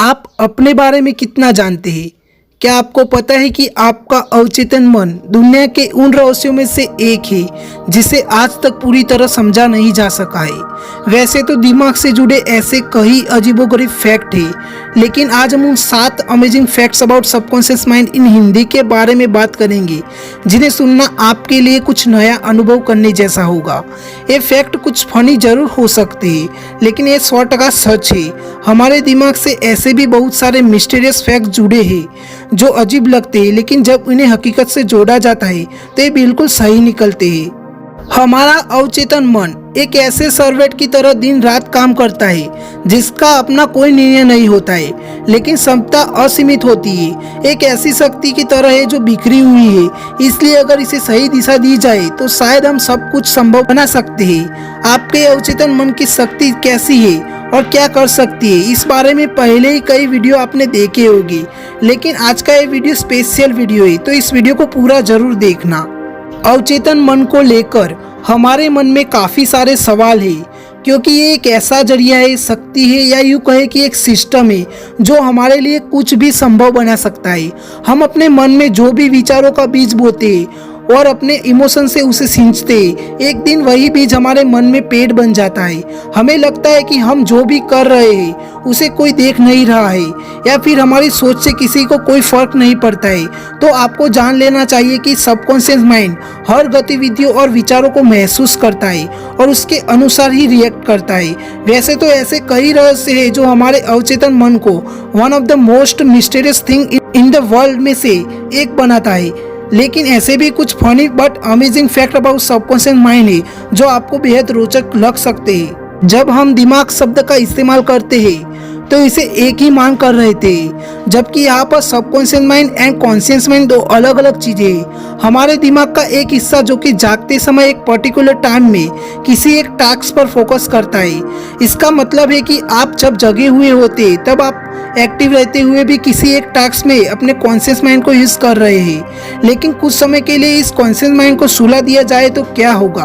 आप अपने बारे में कितना जानते हैं? क्या आपको पता है कि आपका अवचेतन मन दुनिया के उन रहस्यों में से एक है जिसे आज तक पूरी तरह समझा नहीं जा सका है। वैसे तो दिमाग से जुड़े ऐसे कई अजीबोगरीब फैक्ट हैं, लेकिन आज हम उन 7 amazing facts about subconscious mind in Hindi के बारे में बात करेंगे, जिन्हें सुनना आपके लिए कुछ नया अनुभव करने जैसा होगा। ये फैक्ट कुछ फनी जरूर हो सकते हैं, लेकिन ये 100% सच है। हमारे दिमाग से ऐसे भी बहुत सारे मिस्टीरियस फैक्ट जुड़े हैं जो अजीब लगते हैं, लेकिन जब इन्हें हकीकत से जोड़ा जाता है तो ये बिल्कुल सही निकलते हैं। हमारा अवचेतन मन एक ऐसे सर्वेंट की तरह दिन रात काम करता है जिसका अपना कोई निर्णय नहीं होता है, लेकिन क्षमता असीमित होती है। एक ऐसी शक्ति की तरह है जो बिखरी हुई है, इसलिए अगर इसे सही दिशा दी जाए तो शायद हम सब कुछ संभव बना सकते हैं। आपके अवचेतन मन की शक्ति कैसी है और क्या कर सकती है, इस बारे में पहले ही कई वीडियो आपने देखे होंगे, लेकिन आज का ये वीडियो स्पेशल वीडियो है, तो इस वीडियो को पूरा जरूर देखना। अवचेतन मन को लेकर हमारे मन में काफ़ी सारे सवाल हैं, क्योंकि ये एक ऐसा जरिया है, शक्ति है, या यूँ कहे कि एक सिस्टम है जो हमारे लिए कुछ भी संभव बना सकता है। हम अपने मन में जो भी विचारों का बीज बोते हैं और अपने इमोशन से उसे सींचते, एक दिन वही बीज हमारे मन में पेड़ बन जाता है। हमें लगता है कि हम जो भी कर रहे हैं उसे कोई देख नहीं रहा है, या फिर हमारी सोच से किसी को कोई फर्क नहीं पड़ता है। तो आपको जान लेना चाहिए कि सबकॉन्शियस माइंड हर गतिविधियों और विचारों को महसूस करता है और उसके अनुसार ही रिएक्ट करता है। वैसे तो ऐसे कई रहस्य हैं जो हमारे अवचेतन मन को one of the most mysterious thing in the world में से एक बनाता है, लेकिन ऐसे भी कुछ funny but amazing fact about subconscious mind है जो आपको बेहद रोचक लग सकते हैं। जब हम दिमाग शब्द का इस्तेमाल करते हैं तो इसे एक ही मांग कर रहे थे, जबकि यहाँ पर subconscious mind and conscious mind दो अलग अलग चीजें हैं। हमारे दिमाग का एक हिस्सा जो कि जागते समय एक पर्टिकुलर टाइम में किसी एक टास्क पर फोकस करता है। इसका मतलब है कि आप जब जगे हुए होते तब आप एक्टिव रहते हुए भी किसी एक टास्क में अपने कॉन्शियस माइंड को यूज कर रहे हैं, लेकिन कुछ समय के लिए इस कॉन्शियस माइंड को सुला दिया जाए तो क्या होगा?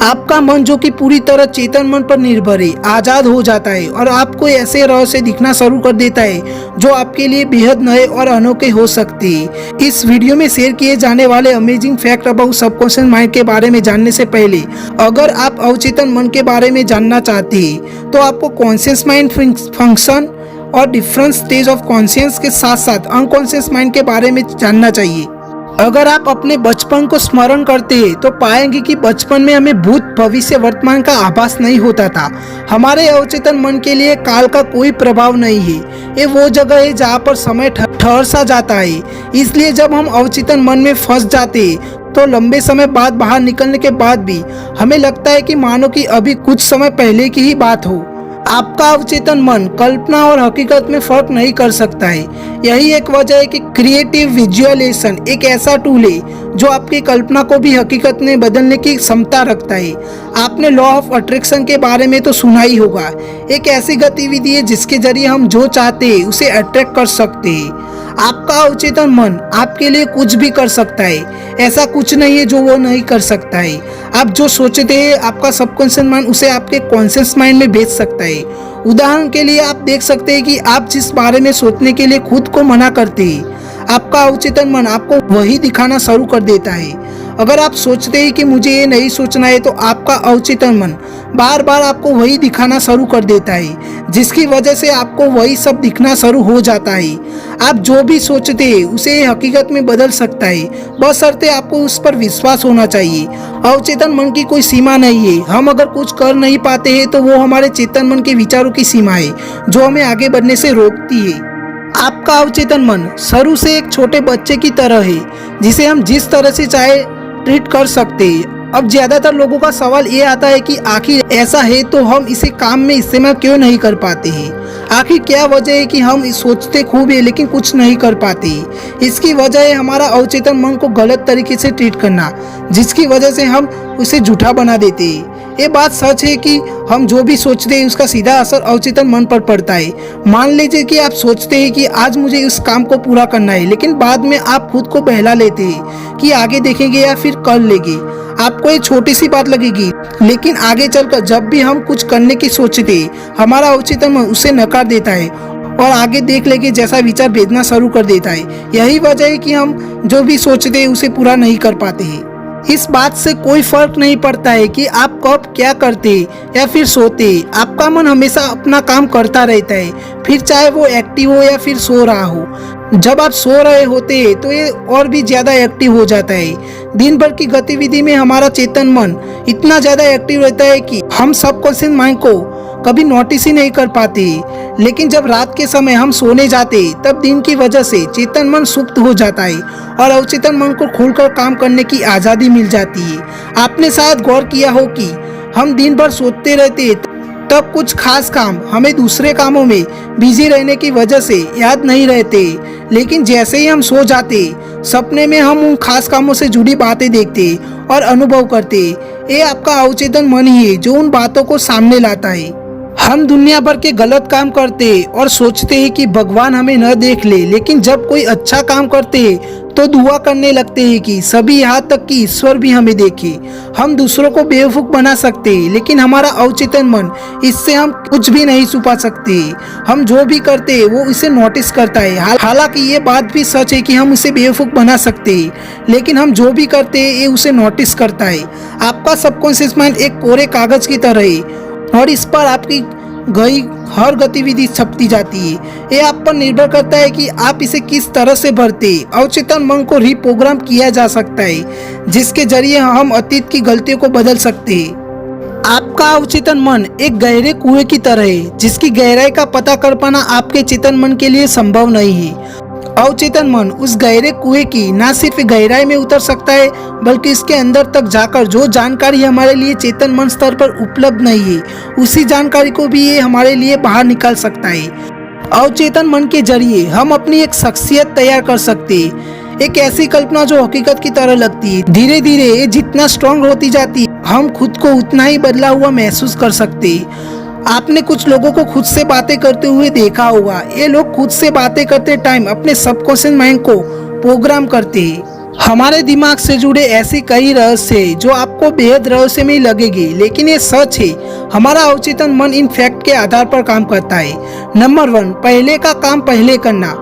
आपका मन जो कि पूरी तरह चेतन मन पर निर्भर है आजाद हो जाता है और आपको ऐसे रहस्य दिखना शुरू कर देता है जो आपके लिए बेहद नए और अनोखे हो सकते हैं। इस वीडियो में शेयर किए जाने वाले amazing fact about subconscious mind के बारे में जानने से पहले, अगर आप अवचेतन मन के बारे में जानना चाहते हैं तो आपको कॉन्शियस माइंड फंक्शन और डिफरेंट स्टेज ऑफ कॉन्शियस के साथ साथ अनकॉन्शियस माइंड के बारे में जानना चाहिए। अगर आप अपने बचपन को स्मरण करते हैं तो पाएंगे कि बचपन में हमें भूत, भविष्य, वर्तमान का आभास नहीं होता था। हमारे अवचेतन मन के लिए काल का कोई प्रभाव नहीं है। ये वो जगह है जहाँ पर समय ठहर सा जाता है। इसलिए जब हम अवचेतन मन में फंस जाते हैं तो लंबे समय बाद बाहर निकलने के बाद भी हमें लगता है कि मानो कि अभी कुछ समय पहले की ही बात हो। आपका अवचेतन मन कल्पना और हकीकत में फर्क नहीं कर सकता है। यही एक वजह है कि क्रिएटिव विजुअलाइजेशन एक ऐसा टूल है जो आपकी कल्पना को भी हकीकत में बदलने की क्षमता रखता है। आपने लॉ ऑफ अट्रैक्शन के बारे में तो सुना ही होगा। एक ऐसी गतिविधि है जिसके जरिए हम जो चाहते हैं उसे अट्रैक्ट कर सकते हैं। आपका अवचेतन मन आपके लिए कुछ भी कर सकता है। ऐसा कुछ नहीं है जो वो नहीं कर सकता है। आप जो सोचते हैं आपका सबकॉन्शियस माइंड उसे आपके कॉन्शियस माइंड में भेज सकता है। उदाहरण के लिए आप देख सकते हैं कि आप जिस बारे में सोचने के लिए खुद को मना करते हैं, आपका अवचेतन मन आपको वही दिखाना शुरू कर देता है। अगर आप सोचते हैं कि मुझे ये नहीं सोचना है तो आपका अवचेतन मन बार बार आपको वही दिखाना शुरू कर देता है, जिसकी वजह से आपको वही सब दिखना शुरू हो जाता है। आप जो भी सोचते हैं उसे हकीकत में बदल सकता है, बशर्ते आपको उस पर विश्वास होना चाहिए। अवचेतन मन की कोई सीमा नहीं है। हम अगर कुछ कर नहीं पाते हैं तो वो हमारे चेतन मन के विचारों की सीमा है जो हमें आगे बढ़ने से रोकती है। आपका अवचेतन मन शुरू से एक छोटे बच्चे की तरह है जिसे हम जिस तरह से चाहे ट्रीट कर सकते हैं। अब ज्यादातर लोगों का सवाल ये आता है कि आखिर ऐसा है तो हम इसे काम में इस्तेमाल क्यों नहीं कर पाते हैं? आखिर क्या वजह है कि हम सोचते खूब है लेकिन कुछ नहीं कर पाते? इसकी वजह है हमारा अवचेतन मन को गलत तरीके से ट्रीट करना, जिसकी वजह से हम उसे झूठा बना देते हैं। ये बात सच है कि हम जो भी सोचते हैं उसका सीधा असर अवचेतन मन पर पड़ता है। मान लीजिए कि आप सोचते हैं कि आज मुझे इस काम को पूरा करना है, लेकिन बाद में आप खुद को बहला लेते हैं कि आगे देखेंगे या फिर कर लेंगे। आपको ये छोटी सी बात लगेगी, लेकिन आगे चलकर जब भी हम कुछ करने की सोचते हमारा अवचेतन मन उसे नकार देता है और आगे देख लेंगे जैसा विचार भेजना शुरू कर देता है। यही वजह है कि हम जो भी सोचते हैं उसे पूरा नहीं कर पाते हैं। इस बात से कोई फर्क नहीं पड़ता है कि आप कब क्या करते या फिर सोते, आपका मन हमेशा अपना काम करता रहता है, फिर चाहे वो एक्टिव हो या फिर सो रहा हो। जब आप सो रहे होते हैं तो ये और भी ज़्यादा एक्टिव हो जाता है। दिन भर की गतिविधि में हमारा चेतन मन इतना ज़्यादा एक्टिव रहता है कि हम सबकॉन्शियस माइंड को कभी नोटिस ही नहीं कर पाते। लेकिन जब रात के समय हम सोने जाते तब दिन की वजह से चेतन मन सुप्त हो जाता है और अवचेतन मन को खुलकर काम करने की आज़ादी मिल जाती है। आपने शायद गौर किया हो कि हम दिन भर सोते रहते तब कुछ खास काम हमें दूसरे कामों में बिजी रहने की वजह से याद नहीं रहते, लेकिन जैसे ही हम सो जाते सपने में हम उन खास कामों से जुड़ी बातें देखते और अनुभव करते। ये आपका अवचेतन मन ही है जो उन बातों को सामने लाता है। हम दुनिया भर के गलत काम करते और सोचते हैं कि भगवान हमें न देख ले, लेकिन जब कोई अच्छा काम करते तो दुआ करने लगते हैं कि सभी यहाँ तक कि ईश्वर भी हमें देखे। हम दूसरों को बेवकूफ बना सकते हैं, लेकिन हमारा अवचेतन मन इससे हम कुछ भी नहीं छुपा सकते। हम जो भी करते हैं वो इसे नोटिस करता है। हालांकि ये बात भी सच है कि हम उसे बेवकूफ बना सकते हैं, लेकिन हम जो भी करते हैं ये उसे नोटिस करता है। आपका सबकॉन्शियस माइंड एक कोरे कागज की तरह है और इस पर आपकी गई हर गतिविधि छपती जाती है। ये आप पर निर्भर करता है कि आप इसे किस तरह से भरते। अवचेतन मन को रिप्रोग्राम किया जा सकता है, जिसके जरिए हम अतीत की गलतियों को बदल सकते हैं। आपका अवचेतन मन एक गहरे कुएं की तरह है, जिसकी गहराई का पता कर पाना आपके चेतन मन के लिए संभव नहीं है। अवचेतन मन उस गहरे कुएं की न सिर्फ गहराई में उतर सकता है, बल्कि इसके अंदर तक जाकर जो जानकारी हमारे लिए चेतन मन स्तर पर उपलब्ध नहीं है, उसी जानकारी को भी ये हमारे लिए बाहर निकाल सकता है। अवचेतन मन के जरिए हम अपनी एक शख्सियत तैयार कर सकते हैं, एक ऐसी कल्पना जो हकीकत की तरह लगती है। धीरे धीरे ये जितना स्ट्रांग होती जाती है, हम खुद को उतना ही बदला हुआ महसूस कर सकते हैं। आपने कुछ लोगों को खुद से बातें करते हुए देखा होगा। ये लोग खुद से बातें करते टाइम अपने सबकॉन्शियस माइंड को प्रोग्राम करते हैं। हमारे दिमाग से जुड़े ऐसे कई रहस्य हैं जो आपको बेहद रहस्यमय लगेंगे, लेकिन ये सच है। हमारा अवचेतन मन इन फैक्ट के आधार पर काम करता है। नंबर 1, पहले का काम पहले करना।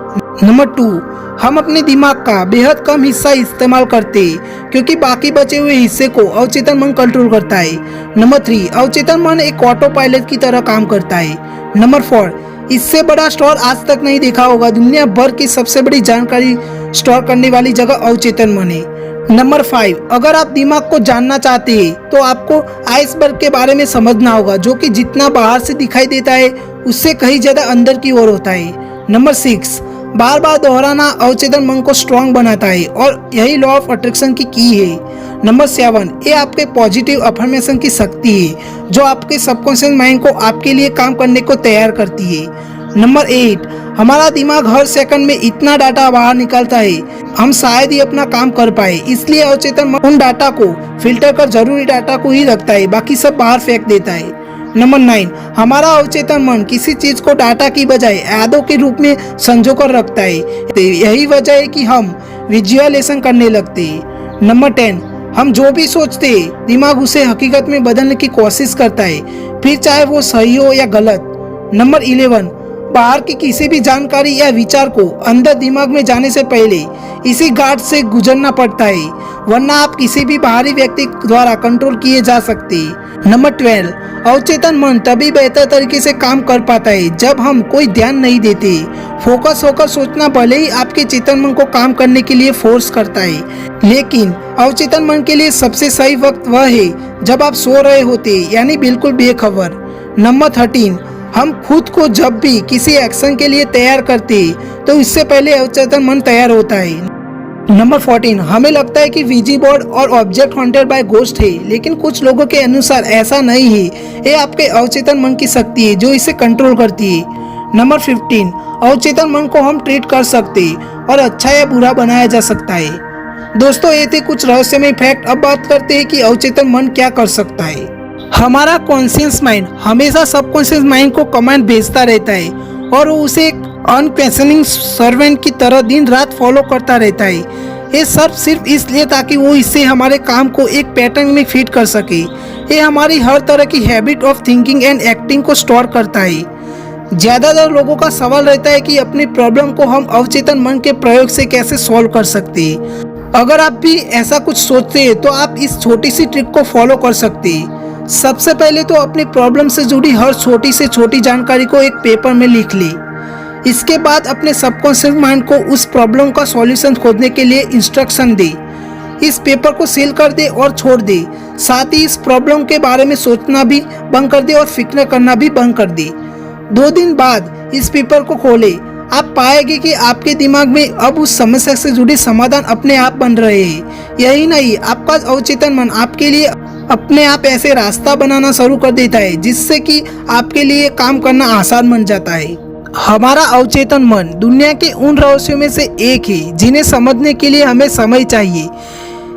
नंबर 2, हम अपने दिमाग का बेहद कम हिस्सा इस्तेमाल करते हैं, क्योंकि बाकी बचे हुए हिस्से को अवचेतन मन कंट्रोल करता है। नंबर 3, अवचेतन मन एक ऑटो पायलट की तरह काम करता है। नंबर 4, इससे बड़ा स्टोर आज तक नहीं देखा होगा। दुनिया भर की सबसे बड़ी जानकारी स्टोर करने वाली जगह अवचेतन मन है। नंबर 5, अगर आप दिमाग को जानना चाहते हैं तो आपको आइसबर्ग के बारे में समझना होगा, जो कि जितना बाहर से दिखाई देता है उससे कहीं ज्यादा अंदर की ओर होता है। नंबर 6, बार बार दोहराना अवचेतन मन को स्ट्रांग बनाता है और यही लॉ ऑफ अट्रैक्शन की है। नंबर 7, ये आपके पॉजिटिव अफर्मेशन की शक्ति है जो आपके सबकॉन्शियस माइंड को आपके लिए काम करने को तैयार करती है। नंबर 8, हमारा दिमाग हर सेकंड में इतना डाटा बाहर निकालता है, हम शायद ही अपना काम कर पाए। इसलिए अवचेतन मन उन डाटा को फिल्टर कर जरूरी डाटा को ही रखता है, बाकी सब बाहर फेंक देता है। नंबर 9, हमारा अवचेतन मन किसी चीज को डाटा की बजाय यादों के रूप में संजो कर रखता है। यही वजह है कि हम विजुअलाइजेशन करने लगते हैं। नंबर 10, हम जो भी सोचते हैं दिमाग उसे हकीकत में बदलने की कोशिश करता है, फिर चाहे वो सही हो या गलत। नंबर 11, बाहर की किसी भी जानकारी या विचार को अंदर दिमाग में जाने से पहले इसी गार्ड से गुजरना पड़ता है, वरना आप किसी भी बाहरी व्यक्ति द्वारा कंट्रोल किए जा सकते हैं। नंबर 12, अवचेतन मन तभी बेहतर तरीके से काम कर पाता है जब हम कोई ध्यान नहीं देते। फोकस होकर सोचना भले ही आपके चेतन मन को काम करने के लिए फोर्स करता है, लेकिन अवचेतन मन के लिए सबसे सही वक्त वह है जब आप सो रहे होते, यानी बिल्कुल बेखबर। नंबर 13, हम खुद को जब भी किसी एक्शन के लिए तैयार करते तो इससे पहले अवचेतन मन तैयार होता है। नंबर 14, हमें लगता है कि वीजी बोर्ड और ऑब्जेक्ट हॉन्टेड बाय गोस्ट है, लेकिन कुछ लोगों के अनुसार ऐसा नहीं है। ये आपके अवचेतन मन की शक्ति है जो इसे कंट्रोल करती है। नंबर 15, अवचेतन मन को हम ट्रीट कर सकते और अच्छा या बुरा बनाया जा सकता है। दोस्तों, ये थे कुछ रहस्यमय फैक्ट। अब बात करते हैं कि अवचेतन मन क्या कर सकता है। हमारा कॉन्शियस माइंड हमेशा सबकॉन्शियस माइंड को कमांड भेजता रहता है और वो उसे एक अनक्वेश्चनिंग सर्वेंट की तरह दिन रात फॉलो करता रहता है। ये सब सिर्फ इसलिए ताकि वो इससे हमारे काम को एक पैटर्न में फिट कर सके। ये हमारी हर तरह की habit of thinking and acting को स्टोर करता है। ज़्यादातर लोगों का सवाल रहता है कि अपनी प्रॉब्लम को हम अवचेतन मन के प्रयोग से कैसे सॉल्व कर सकते हैं। अगर आप भी ऐसा कुछ सोचते हैं तो आप इस छोटी सी ट्रिक को फॉलो कर सकते हैं। सबसे पहले तो अपनी प्रॉब्लम से जुड़ी हर छोटी से छोटी जानकारी को एक पेपर में लिख ले। इसके बाद अपने सबकॉन्शियस माइंड को उस प्रॉब्लम का सॉल्यूशन खोजने के लिए इंस्ट्रक्शन दे। इस पेपर को सील कर दे और छोड़ दे। साथ ही इस प्रॉब्लम के बारे में सोचना भी बंद कर दे और फिक्र करना भी बंद कर दे। 2 दिन बाद इस पेपर को खोले, आप पाएंगे कि आपके दिमाग में अब उस समस्या से जुड़ी समाधान अपने आप बन रहे हैं। यही नहीं, आपका अवचेतन मन आपके लिए अपने आप ऐसे रास्ता बनाना शुरू कर देता है जिससे कि आपके लिए काम करना आसान बन जाता है। हमारा अवचेतन मन दुनिया के उन रहस्यों में से एक है जिन्हें समझने के लिए हमें समय चाहिए।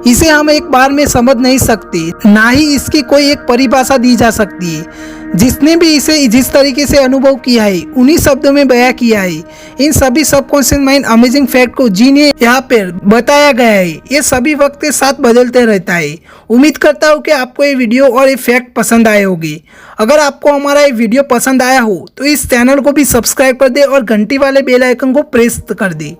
इसे हम एक बार में समझ नहीं सकते, ना ही इसकी कोई एक परिभाषा दी जा सकती है। जिसने भी इसे जिस तरीके से अनुभव किया है उन्हीं शब्दों में बयां किया है। इन सभी सबकॉन्शियस माइंड अमेजिंग फैक्ट को जिन्हें यहाँ पर बताया गया है, ये सभी वक्त के साथ बदलते रहता है। उम्मीद करता हूँ कि आपको ये वीडियो और ये फैक्ट पसंद आए होंगे। अगर आपको हमारा ये वीडियो पसंद आया हो तो इस चैनल को भी सब्सक्राइब कर दे और घंटी वाले बेल आइकन को प्रेस कर दे।